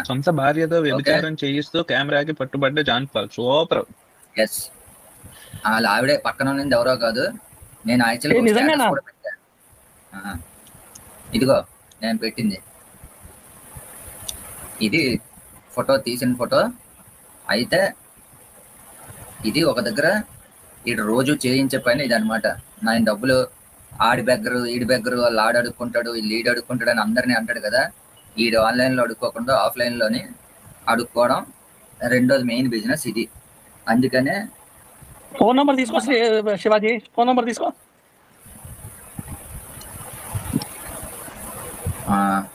సొంత భార్యతో వ్యభిచారం చేయిస్తూ కెమెరాకి పట్టుబడ్డ జాన్ పాల్. సూపర్. ఎస్, వాళ్ళ ఆవిడే పక్కన ఉన్నది ఎవరో కాదు. నేను యాక్చువల్లీ స్టేటస్ కూడా పెట్టా. ఇదిగో నేను పెట్టింది ఇది ఫోటో, తీసిన ఫోటో. అయితే ఇది ఒక దగ్గర ఇటు రోజు చేయించే పని ఇది అనమాట. నేను డబ్బులు ఆడి బెగ్గరు ఈడి బెగ్గరు, వాళ్ళు ఆడు అడుక్కుంటాడు, వీళ్ళు ఈడు అడుక్కుంటాడు అని అందరినీ అంటాడు కదా. ఈడు ఆన్లైన్లో అడుక్కోకుండా ఆఫ్లైన్లోనే అడుక్కోవడం రెండోది మెయిన్ బిజినెస్ ఇది. అందుకనే ఫోన్ నంబర్ తీసుకో శివాజీ, ఫోన్ నంబర్ తీసుకో.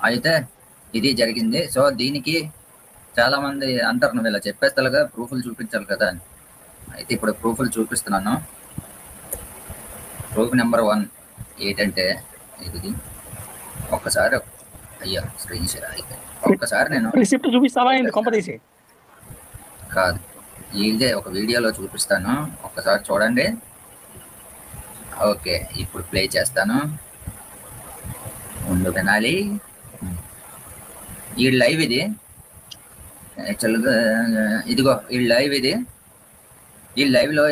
అయితే ఇది జరిగింది. సో దీనికి చాలా మంది అంటారు, నువ్వు ఇలా చెప్పేస్తాలుగా ప్రూఫ్లు చూపించాలి కదా. అయితే ఇప్పుడు ప్రూఫ్లు చూపిస్తున్నాను. ప్రూఫ్ నెంబర్ 1 ఏంటంటే ఇది ఒక్కసారి అయ్యా స్క్రీన్ షేర్ అయితే ఒక్కసారి నేను రిసిప్ట్ చూపిస్తావా కొంపదీసి? కాదు, ఇదే ఒక వీడియోలో చూపిస్తాను, ఒక్కసారి చూడండి. ఓకే, ఇప్పుడు ప్లే చేస్తాను, ముందు వినాలి. ఈ లైవ్ ఇది యాక్చువల్గా, ఇదిగో ఈ లైవ్ ఇది. ఈ లైవ్లో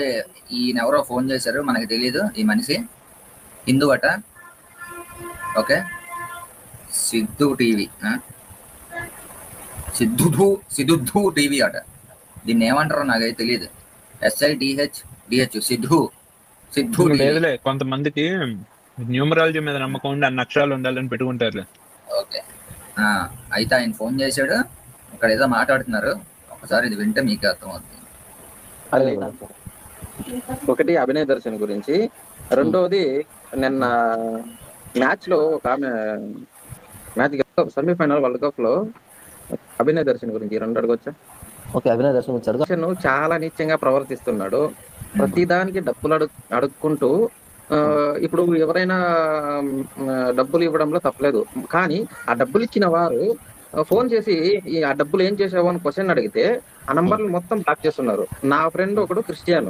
ఈయనెవరో ఫోన్ చేశారు, మనకి తెలియదు. ఈ మనిషి హిందూ అట. Okay, Siddhu TV, Siddhu TV అట. దీన్ని ఏమంటారో నాకైతే తెలియదు. SIDH సిద్ధు లేదులే, కొంతమందికి న్యూమరాలజీ మీద నమ్మకం ఉండి అన్ని అక్షరాలు ఉండాలని పెట్టుకుంటారు. ఓకే, అయితే ఆయన ఫోన్ చేశాడు, ఇక్కడ ఏదో మాట్లాడుతున్నారు. ఒకసారి ఇది వింటే మీకు అర్థమవుతుంది. ఒకటి అభినయ్ దర్శన్ గురించి, రెండోది నిన్న మ్యాచ్ లో ఒక ఆమె సెమీఫైనల్ వరల్డ్ కప్ లో అభినయ్ దర్శన్ గురించి 2 అడగొచ్చా? ఓకే, అభినయ్ దర్శన్ చాలా నీచంగా ప్రవర్తిస్తున్నాడు. ప్రతిదానికి డబ్బులు అడుక్కుంటూ, ఇప్పుడు ఎవరైనా డబ్బులు ఇవ్వడంలో తప్పలేదు, కానీ ఆ డబ్బులు ఇచ్చిన వారు ఫోన్ చేసి ఆ డబ్బులు ఏం చేసావు అని క్వశ్చన్ అడిగితే ఆ నంబర్లు మొత్తం బ్లాక్ చేస్తున్నారు. నా ఫ్రెండ్ ఒకడు క్రిస్టియన్,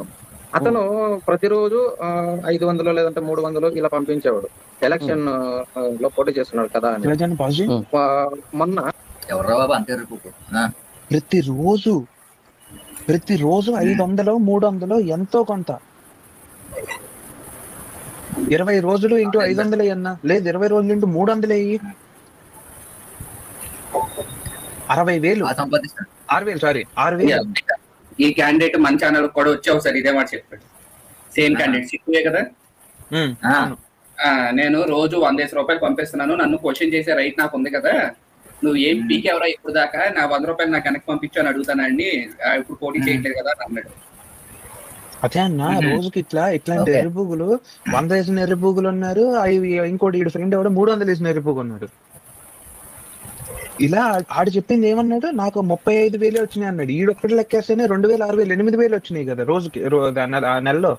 అతను ప్రతిరోజు 500 లేదంటే 300 ఇలా పంపించేవాడు. ఎలక్షన్ లో పోటీ చేస్తున్నాడు కదా అని. మొన్న ప్రతిరోజు 500 300 ఎంతో కొంత, 20 రోజులు ఇంటూ 500 అన్నా, లేదు 20 రోజులు ఇంటూ 300 అయ్యి 60,000 6,000 సారీ 6,000. ఈ క్యాండిడేట్ మన ఛానల్ కూడా వచ్చావు సార్, ఇదే మాట చెప్పాడు. సేమ్ క్యాండిడేట్ సిక్కువే కదా. నేను రోజు 100 రూపాయలు పంపిస్తున్నాను, నన్ను క్వశ్చన్ చేసే రైట్ నాకు ఉంది కదా, నువ్వు ఏం పీకెవరా ఇప్పుడు దాకా, నా 100 రూపాయలు నాకు వెనక్కి పంపించు అని అడుగుతానండి, ఇప్పుడు పోటీ చేయట్లేదు కదా అని అన్నాడు. అదే అన్న, రోజుకి ఇట్లాంటి ఎరుపుగులు 100 వేసిన ఎరుపుగులు ఉన్నారు, ఇంకోటి ఈడు ఫ్రెండ్ ఎవడో 300 వేసిన ఎరుపుగు ఉన్నాడు. ఇలా ఆడు చెప్పింది ఏమన్నాడు, నాకు 35,000 వచ్చినాయి అన్నాడు. ఈడొక్కటి లెక్కేస్తేనే 2,000 6,000 8,000 వచ్చినాయి కదా రోజుకి, నెలలో.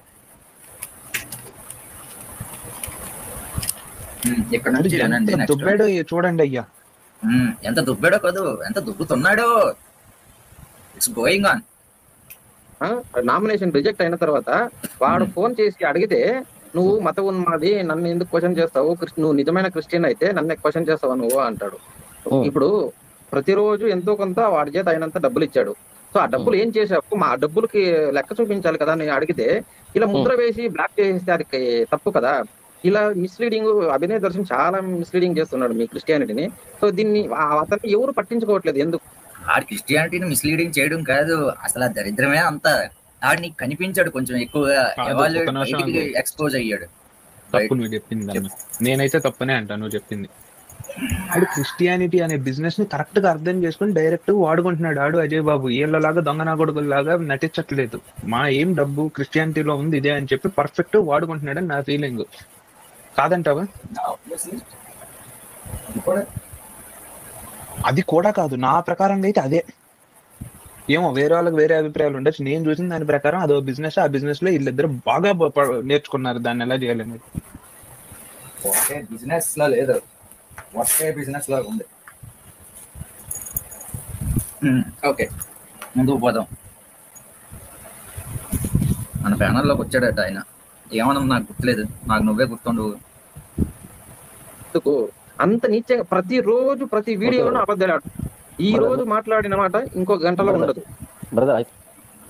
దుబ్బాడో చూడండి అయ్యా, ఎంత దుబ్బాడో కాదు, ఎంత దుబ్బుతున్నాడో. It's going on. Nomination reject అయిన తర్వాత వాడు ఫోన్ చేసి అడిగితే, నువ్వు మతం ఉన్నది, నన్ను ఎందుకు క్వశ్చన్ చేస్తావు, నువ్వు నిజమైన క్రిస్టియన్ అయితే నన్ను క్వశ్చన్ చేస్తావా నువ్వు అంటాడు. ఇప్పుడు ప్రతిరోజు ఎంతో కొంత వాడి చేత అయినంత డబ్బులు ఇచ్చాడు. సో ఆ డబ్బులు ఏం చేసావు, మా డబ్బులకి లెక్క చూపించాలి కదా నేను అడిగితే, ఇలా ముద్ర వేసి బ్లాక్ చేస్తే అది తప్పు కదా. ఇలా మిస్లీడింగ్, అభినయ్ దర్శన్ చాలా మిస్లీడింగ్ చేస్తున్నాడు మీ క్రిస్టియానిటీని. సో దీన్ని అతన్ని ఎవరు పట్టించుకోవట్లేదు. ఎందుకు? ఆడు క్రిస్టియానిటీని మిస్లీడింగ్ చేయడం కాదు, అసలు ఆ దరిద్రమే అంత. ఆడు నీకు కనిపించాడు కొంచెం ఎక్కువగా, ఎక్స్పోజ్ అయ్యాడు. తప్పు నువ్వు చెప్పింది, నేనైతే తప్పనే అంటాను నువ్వు చెప్పింది. ఆడు క్రిస్టియానిటీ అనే బిజినెస్ ని కరెక్ట్ గా అర్థం చేసుకుని డైరెక్ట్ వాడుకుంటున్నాడు. ఆడు అజయ్ బాబు ఏళ్ళలాగా దొంగనా కొడుకులాగా నటించట్లేదు. మా ఏం డబ్బు క్రిస్టియానిటీలో ఉంది ఇదే అని చెప్పి పర్ఫెక్ట్ వాడుకుంటున్నాడు అని నా ఫీలింగ్. కాదంటావా? అది కూడా కాదు, నా ప్రకారంగా అయితే అదే. ఏమో వేరే వాళ్ళకి వేరే అభిప్రాయాలు ఉండొచ్చు, నేను చూసిన దాని ప్రకారం అదో బిజినెస్. ఆ బిజినెస్ లో వీళ్ళిద్దరు బాగా నేర్చుకున్నారు దాన్ని ఎలా చేయాలనేది. ఒకే బిజినెస్ లో లేదు, ఒకే బిజినెస్ లాగా ఉంది. ఓకే, ముందుకు పోదాం. మన ప్యానల్లోకి వచ్చాడట ఆయన, ఏమన్నా నాకు గుర్తులేదు, నాకు నువ్వే గుర్తుండు. అంత నీచంగా ప్రతిరోజు ప్రతి వీడియోలో అబద్ధాలు. ఈ రోజు మాట్లాడిన మాట ఇంకో గంటలో ఉండదు. బ్రదర్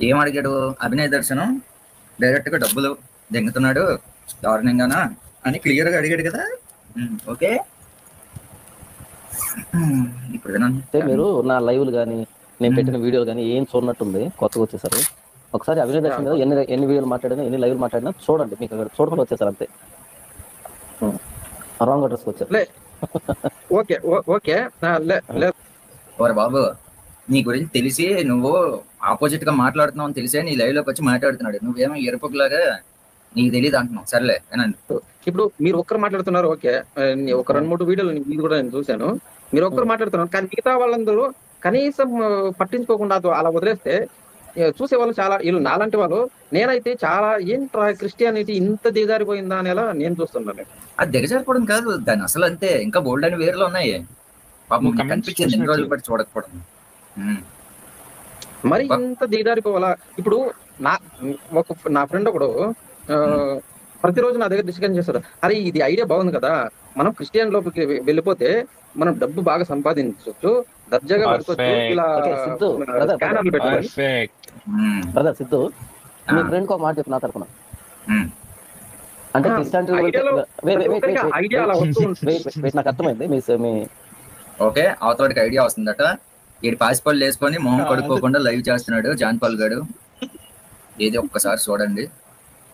ఏం అడిగాడు అభినయ్ దర్శనం? డైరెక్ట్ గా డబ్బులు దెంగుతున్నాడు దారుణంగానా అని క్లియర్ గా అడిగాడు కదా. ఓకే ఇప్పుడు అంటే మీరు నా లైవ్లు కానీ నేను పెట్టిన వీడియోలు కానీ ఏం చూడనట్టుంది, కొత్తగా వచ్చేసారు. ఒకసారి అభినయ్ దర్శన్ మీద ఎన్ని వీడియోలు మాట్లాడినా ఎన్ని లైవ్లు మాట్లాడినా చూడండి, మీకు అక్కడ చూడకుండా వచ్చేసారు అంతే. రాంగ్ అడ్రస్ వచ్చారు. ఓకే ఓకే ఓరే బాబు, నీ గురించి తెలిసి నువ్వు ఆపోజిట్ గా మాట్లాడుతున్నావు అని తెలిసే నీ లైవ్ లోకి వచ్చి మాట్లాడుతున్నాడు. నువ్వేమో ఎరుపులాగా నీకు తెలియదు అంటున్నావు. సర్లే ఏనండి. ఇప్పుడు మీరు ఒక్కరు మాట్లాడుతున్నారు, ఓకే, ఒక 2-3 వీడియోలు ఇది కూడా నేను చూశాను. మీరు ఒక్కరు మాట్లాడుతున్నారు, కానీ మిగతా వాళ్ళందరూ కనీసం పట్టించుకోకుండా అలా వదిలేస్తే చూసేవాళ్ళు చాలా, వీళ్ళు నాలాంటి వాళ్ళు. నేనైతే చాలా ఏంట్రా క్రిస్టియానిటీ ఇంత దిగజారిపోయిందా అనేలా నేను చూస్తున్నాను. అది దిగజారిపోవడం కాదు, దాని అసలు అంతే. ఇంకా బోల్డ్ అని వేరులో ఉన్నాయి. పాపం కనిపించింది ఎన్ని రోజులు బట్టి చూడకపోవడం. మరి ఇంత దిగజారిపోవాలా? ఇప్పుడు నా ఫ్రెండ్ ఒకడు ప్రతిరోజు నా దగ్గర డిస్కషన్ చేస్తాడు, అరే ఇది ఐడియా బాగుంది కదా, మనం క్రిస్టియన్ లోపలికి వెళ్ళిపోతే మనం డబ్బు బాగా సంపాదించవచ్చు, దర్జాగా బతకొచ్చు, ఇలా స్కానర్లు పెట్టుకోవాలి. బ్రదర్ సిద్ధు, మీ ఫ్రెండ్ ఒక మాట చెప్పు నా తరపున. అంటే నాకు అర్థమైంది మీ ఓకే. అవతలకి ఐడియా వస్తుందట. ఈడు పాసిపళ్ళు వేసుకొని మొహం కడుక్కోకుండా లైవ్ చేస్తున్నాడు జాన్పాల్ గారు. ఏది ఒక్కసారి చూడండి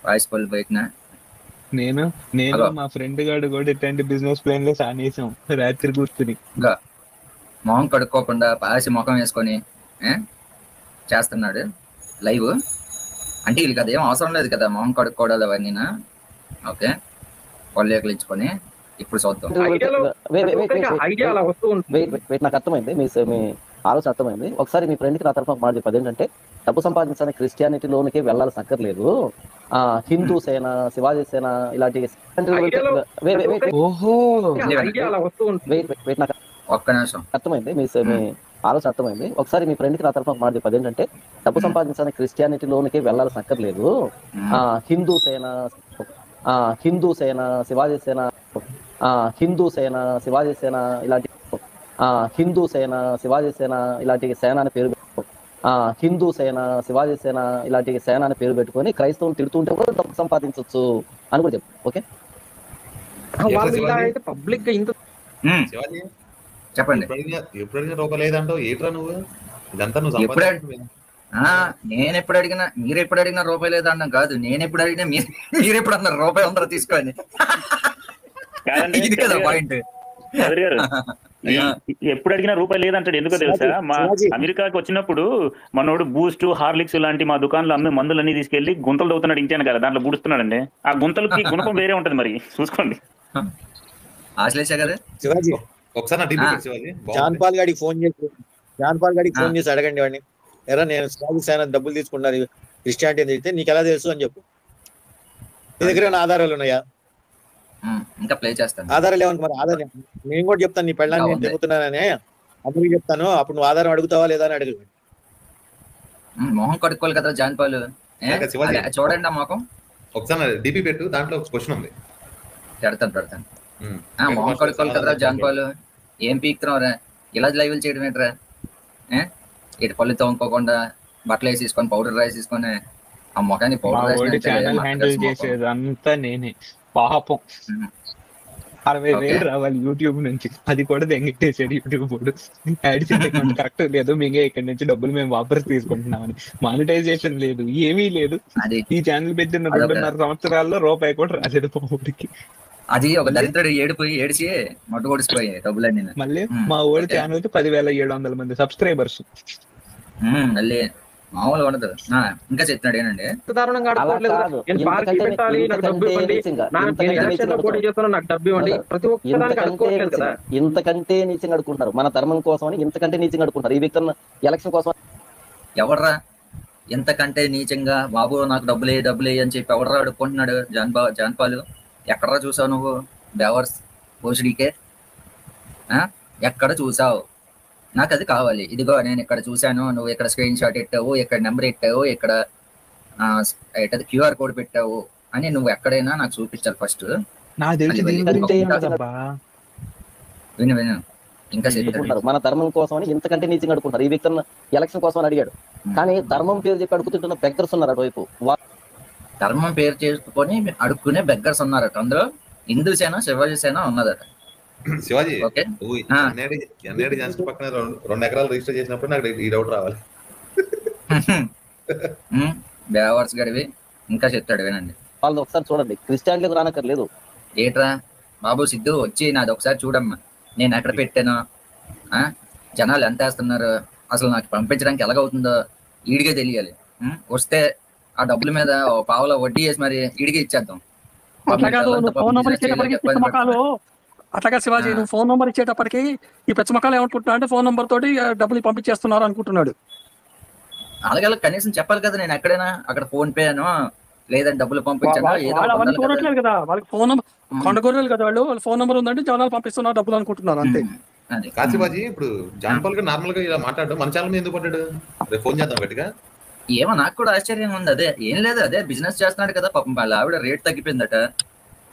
పాసిపళ్ళు బయటన. నేను మా ఫ్రెండ్ గాడు కూడా ఇట్లాంటి బిజినెస్ ప్లాన్ లో సానేసాం రాత్రి కూర్చుని. ఇంకా మొహం కడుక్కోకుండా పాసి ముఖం వేసుకొని చేస్తున్నాడు లైవ్. అంటే వీళ్ళకి అదేం అవసరం లేదు కదా మొహం కడుక్కోవడాలు అవన్నీ. ఓకే, పళ్ళు ఇచ్చుకొని ఇప్పుడు చూద్దాం. నాకు అర్థమైంది, మీ ఆలోచన అర్థమైంది. ఒకసారి మీ ఫ్రెండ్కి నా తరఫున మాట చెప్పదు ఏంటంటే, డబ్బు సంపాదించడానికి క్రిస్టియానిటీలోనికి వెళ్ళాల్సిన అక్కర్లేదు. హిందూ సేన, శివాజీ సేన ఇలాంటి ఒక్క నిమిషం అర్థమైంది, మీ ఆలోచన అర్థమైంది. ఒకసారి మీ ఫ్రెండ్కి నా తరఫున మాట చెప్పదు ఏంటంటే, డబ్బు సంపాదించడానికి క్రిస్టియానిటీలోనికి వెళ్ళాల్సిన అక్కర్లేదు. హిందూ సేన, శివాజీ సేన, శివాజీ సేన ఇలాంటి ఇలాంటి సేన అని పేరు శివాజీ సేన ఇలాంటి సేన అని పేరు పెట్టుకొని క్రైస్తవులు తిడుతుంటే కూడా డబ్బు సంపాదించవచ్చు అని కూడా చెప్పు. ఓకే, పబ్లిక్ చెప్పండి. నేను ఎప్పుడు అడిగినా మీరు ఎప్పుడు అడిగినా రూపాయి లేదన్నా కాదు, నేను ఎప్పుడు అడిగినా మీరు ఎప్పుడు అన్నారు రూపాయి ఉందరూ తీసుకోండి. ఇది కదా పాయింట్. ఎప్పుడు అడిగినా రూపాయి లేదంటాడు. ఎందుకో తెలుసా, మా అమెరికాకి వచ్చినప్పుడు మనోడు బూస్ట్, హార్లిక్స్ లాంటి మా దుకాణంలో అమ్మే మందులన్నీ తీసుకెళ్లి గుంతలు తవ్వుతున్నాడు ఇంటాను కదా, దాంట్లో బూడుస్తున్నాడండి. ఆ గుంతలకి గుణపం వేరే ఉంటది, మరి చూసుకోండి. ఆశ్లేష కదా శివాజీ, ఒకసారి జాన్పాల్ గారికి ఫోన్ చేసి అడగండి వాడిని, ఎరా నేను శివాజీ సేన డబ్బులు తీసుకున్నారు క్రిస్టియానిటీ అని చెప్తే నీకు ఎలా తెలుసు అని చెప్పు. నీ దగ్గర ఏమైనా ఆధారాలు ఉన్నాయా? ఇంకా ప్లే చేస్తాను. ఆధారాలు ఏమన్నా? మరి ఆధారం నేను కూడా చెప్తాను, నీ పెళ్ళాన్ని నేను తిరుగుతున్నానని అందరికి చెప్తాను, అప్పుడు నువ్వు ఆధారం అడుగుతావా లేదా అని అడుగు. మొహం కడుక్కోవాలి కదా జాన్పాలు, చూడండి ఆ మొహం ఒకసారి డిపి పెట్టు, దాంట్లో క్వశ్చన్ ఉంది. పెడతాను. మొహం కడుక్కోవాలి కదరా జాన్పాలు, ఏం పీక్తున్నావురా? ఇలా లైవ్లు చేయడం ఏంట్రా? ఇటు పళ్ళు తోముకోకుండా బట్టలు వేసేసుకొని పౌడర్ వేసేసుకొని ఆ మొఖాన్ని పౌడర్ హ్యాండిల్ చేసేది అంతా నేనే. పాపం 60,000 రావాలి యూట్యూబ్ నుంచి, అది కూడా దెంగెట్టేసాడు యూట్యూబ్ కరెక్ట్ లేదు. మీకే ఇక్కడ నుంచి డబ్బులు మేము వాపస్ తీసుకుంటున్నామని, మానిటైజేషన్ లేదు, ఏమీ లేదు. ఈ ఛానల్ పెట్టిన 2.5 సంవత్సరాల్లో రూపాయి కూడా రాలేదు ఊరికి. అది ఒక దరిద్రుడు ఏడిచి మొట్టు కొడిసిపోయి డబ్బులన్నీ. మళ్ళీ మా ఊరి ఛానల్ కి 10,700 మంది సబ్స్క్రైబర్స్. మళ్ళీ మామూలుగా ఉండదు. ఇంకా చెప్తున్నాడు ఏంటంటే, ఇంతకంటే నీచంగా అడుకుంటారు, మన ధర్మం కోసం అని ఇంతకంటే నీచంగా అడుకుంటారు. ఈ వ్యక్తులను ఎలక్షన్ కోసం ఎవడరా ఎంతకంటే నీచంగా బాబు నాకు డబ్బులే అని చెప్పి ఎవడరా అడుక్కుంటున్నాడు? జాన్పాలు ఎక్కడరా చూసావు నువ్వు? బేవర్స్ పోషడికే ఎక్కడ చూసావు? నాకు అది కావాలి, ఇదిగో నేను ఇక్కడ చూశాను, నువ్వు ఇక్కడ స్క్రీన్ షాట్ పెట్టావు, ఇక్కడ నెంబర్ పెట్టావు, ఇక్కడ క్యూఆర్ కోడ్ పెట్టావు అని నువ్వు ఎక్కడైనా నాకు చూపించాలి ఫస్ట్. విను ఇంకా చెప్పుకుంటారు మన ధర్మం కోసం అని ఇంతకంటే నీచంగా అడుకుంటారు. ఈ వ్యక్తి ఎలక్షన్ కోసం అని అడిగాడు, కానీ ధర్మం పేరు చెప్పి అడుగుతుంటున్న బెగ్గర్స్ ఉన్నారు అటువైపు. ధర్మం పేరు చేసుకొని అడుక్కునే బెగ్గర్స్ ఉన్నారట. అందులో హిందూ సేన, శివాజీ సేన ఉన్నదట. శివాజీ ఓకే ఎన్ఐడి జాన్సన్ పక్కన 2 ఎకరాలు రిజిస్టర్ చేసినప్పుడు నాకు ఈ డౌట్ రావాలి. బేవర్స్ గడివి ఇంకా చెప్తాడు వినండి. వాళ్ళు ఒకసారి చూడండి, క్రిస్టియానిటీకి రానక్కర్లేదు. ఏట్రా బాబు సిద్ధు వచ్చి నాది ఒకసారి చూడమ్మా, నేను ఎక్కడ పెట్టాను, జనాలు ఎంత వేస్తున్నారు, అసలు నాకు పంపించడానికి ఎలాగవుతుందో ఈడిగే తెలియాలి. వస్తే ఆ డబ్బుల మీద పావుల వడ్డీ వేసి మరి ఈడిగే ఇచ్చేద్దాం. అట్లాగా శివాజీ, నువ్వు ఫోన్ నెంబర్ ఇచ్చేటప్పటికి ఈ పెచ్చమకాలు ఏమనుకుంటున్నా అంటే ఫోన్ నెంబర్ తోటి డబ్బులు పంపించేస్తున్నారు అనుకుంటున్నాడు. అలాగే కనీసం చెప్పాలి కదా, నేను ఎక్కడైనా అక్కడ ఫోన్ పే అనో లేదంటే డబ్బులు పంపించాను. అవన్నీ చూడట్లేదు కదా, వాళ్ళకి ఫోన్ నెంబర్ కొండగొర్రెలు కదా వాళ్ళు, వాళ్ళ ఫోన్ నెంబర్ ఉందంటే జనాలు పంపిస్తున్నారు డబ్బులు అనుకుంటున్నారు అంతే. కాశీబాజీ ఇప్పుడు జాన్ పాల్ గా నార్మల్ గా ఇలా మాట్లాడు, మన ఛానల్ మీద ఎందుకు పడ్డాడు? రేపు ఫోన్ చేద్దాం గట్టిగా. ఏమో నాకు కూడా ఆశ్చర్యం ఉంది. అదే ఏం లేదు, అదే బిజినెస్ చేస్తున్నాడు కదా పాపం. వాళ్ళ ఆవిడ రేట్ తగ్గిపోయిందట,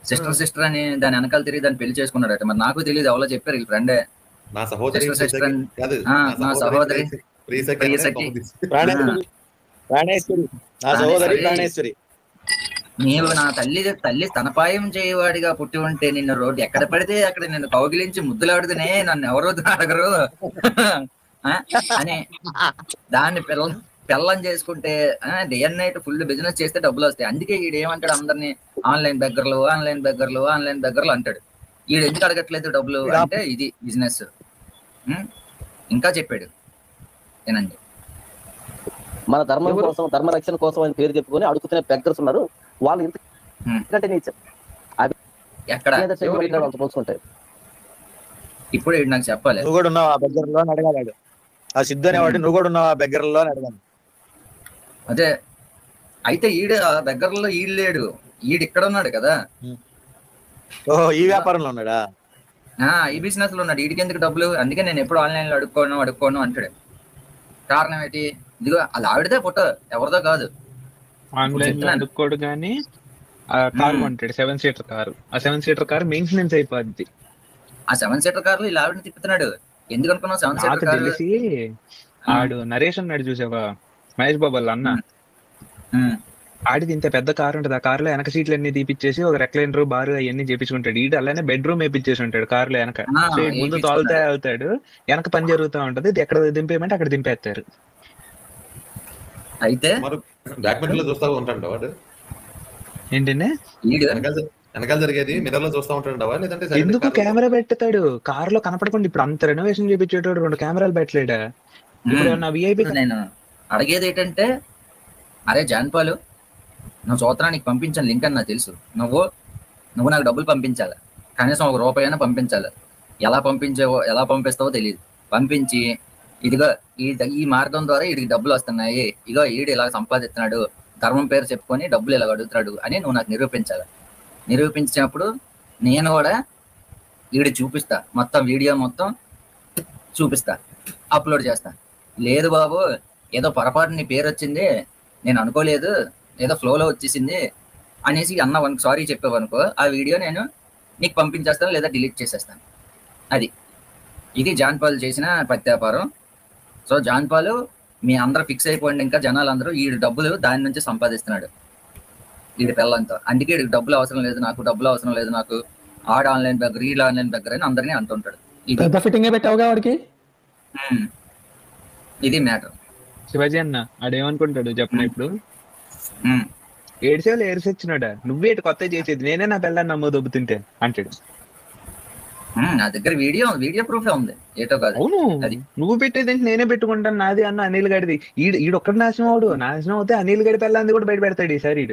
సిస్టర్ అని దాని వెనకాల తిరిగి దాన్ని పెళ్లి చేసుకున్నాడట. మరి నాకు తెలియదు, ఎవరో చెప్పారు వీళ్ళ ఫ్రెండే. నా సహోదరి నీవు నా తల్లి స్తనపాయం చేయవాడిగా పుట్టి ఉంటే నిన్ను రోడ్డు ఎక్కడ పడితే అక్కడ నిన్ను కౌగిలించి ముద్దులాడుతూనే నన్ను ఎవరో అడగరు అని దాన్ని పెళ్ళం చేసుకుంటే day and night full business చేస్తే డబ్బులు వస్తాయి. అందుకే ఈడు ఏమంటాడు, అందరినీ ఆన్లైన్ బెగ్గర్లు అంటాడు. ఈడు ఎందుకు అడగట్లేదు డబ్బులు అంటే ఇది బిజినెస్. ఇంకా చెప్పాడు ఏనండి, మన ధర్మం కోసం, ధర్మ రక్షణ కోసం అని పేరు చెప్పుకొని అడుగుతున్న బెగ్గర్స్ ఉన్నారు. వాళ్ళు ఇంతకంటే నీచం ఎక్కడ పోల్చుకుంటారు. ఇప్పుడు నాకు చెప్పాలి, నువ్వు కూడా ఉన్నావు ఆ బెగ్గర్లో అని అడగాడు. ఆ సిద్ధు అనేవాడు నువ్వు కూడా ఉన్నావు ఆ బెగ్గర్లో అని అడగాలి. అదే అయితే ఈడు ఆ బెగ్గర్లో ఈడు లేడు, ఈడు ఇక్కడ ఉన్నాడు కదా. ఓహో, ఈ వ్యాపారంలో ఉన్నాడా? ఈ బిజినెస్ లో ఉన్నాడు. వీడికి ఎందుకు డబ్బులు? అందుకే నేను ఎప్పుడు ఆన్లైన్ లో అడుక్కోను అంటాడు. కారణం ఏంటి? ఇదిగో అలా ఆవిడదే ఫోటో, ఎవరిదో కాదు. ఆన్లైన్ లో అడుక్కోడు కానీ కారు కొంటాడు, 7 సీటర్ కారు. ఆ 7 సీటర్ కారు మెయింటెనెన్స్ అయిపోద్ది. ఆ 7 సీటర్ కార్లు ఇలా ఆవిడని తిప్పుతున్నాడు. ఎందుకు అనుకున్నావు 7 సీటర్ కారు? తెలిసి ఆడు నరేష్ అన్నాడు చూసావా, మహేష్ బాబు వాళ్ళ అన్న, ఆడిది ఇంత పెద్ద కారు ఉంటుంది. ఆ కారులో వెనక సీట్లు అన్ని తీపిచ్చేసి ఒక రెక్లైనర్ బార్ అవన్నీ చేపించుకుంటాడు. ఈడు అలానే బెడ్రూమ్ వేపించేసి ఉంటాడు కారులో వెనక. ముందు తోలుతా అవుతాడు, వెనక పని జరుగుతూ ఉంటది. ఎక్కడ దింపేయమంటే అక్కడ దింపేస్తారు. అయితే బ్యాక్ మిర్రర్ లో చూస్తా ఉంటాడు వాడు. ఏంటండి వెనకాల జరిగేది మిర్రర్ లో చూస్తా ఉంటాడు లేదంటే ఎందుకు కెమెరా పెడతాడు కారులో కనపడకుండా? ఇప్పుడు అంత రెనోవేషన్ చేపించేటోడు 2 కెమెరాలు పెట్టలేడా? ఇప్పుడు విఐపి. నేను అడిగేది ఏంటంటే, అరే జాన్పాలు, నువ్వు సూత్రానికి పంపించాను లింక్ అని నాకు తెలుసు. నువ్వు నాకు డబ్బులు పంపించాలి, కనీసం ₹1 అయినా పంపించాలి. ఎలా పంపిస్తావో తెలియదు. పంపించి ఇదిగో ఈ మార్గం ద్వారా వీడికి డబ్బులు వస్తున్నాయి, ఇగో ఈడు ఇలా సంపాదిస్తున్నాడు, ధర్మం పేరు చెప్పుకొని డబ్బులు ఇలా అడుగుతున్నాడు అని నువ్వు నాకు నిరూపించాలి. నిరూపించినప్పుడు నేను కూడా వీడి చూపిస్తా, మొత్తం వీడియో మొత్తం చూపిస్తా, అప్లోడ్ చేస్తా. లేదు బాబు, ఏదో పొరపాటు నీ పేరు వచ్చింది, నేను అనుకోలేదు, ఏదో ఫ్లోలో వచ్చేసింది అనేసి అన్న సారీ చెప్పావనుకో, ఆ వీడియో నేను నీకు పంపించేస్తాను లేదా డిలీట్ చేసేస్తాను. ఇది జాన్ పాల్ చేసిన ప్రత్యాపారం. సో జాన్ పాల్ మీ అందరూ ఫిక్స్ అయిపోయింది, ఇంకా జనాలు అందరూ ఈడు డబ్బులు దాని నుంచి సంపాదిస్తున్నాడు వీడి పిల్లలతో. అందుకే వీడికి డబ్బులు అవసరం లేదు, నాకు డబ్బులు అవసరం లేదు, నాకు ఆడ ఆన్లైన్ బెగ్గర్, ఈడ ఆన్లైన్ బెగ్గర్ అని అందరినీ అంటుంటాడు. ఇది మ్యాటర్. శివాజీ అన్న ఆడేమనుకుంటాడు చెప్పిన, ఇప్పుడు ఏడ్చేవాళ్ళు ఏడ్చొచ్చినాడా, నువ్వేటి కొత్త చేసేది, నేనే నా పిల్లని నమ్మో దొబ్బుతుంటే అంటాడు. నా దగ్గర వీడియో ప్రూఫ్ ఉంది, ఏటో కాదు. అవును, నువ్వు పెట్టేది నేనే పెట్టుకుంటాను నాది అన్న అనిల్ గడిది. ఈడొక్కటి నాశనం అవుడు, నాశనం అవుతే అనిల్ గడి పిల్లంది కూడా బయట పెడతాడు ఈసారి.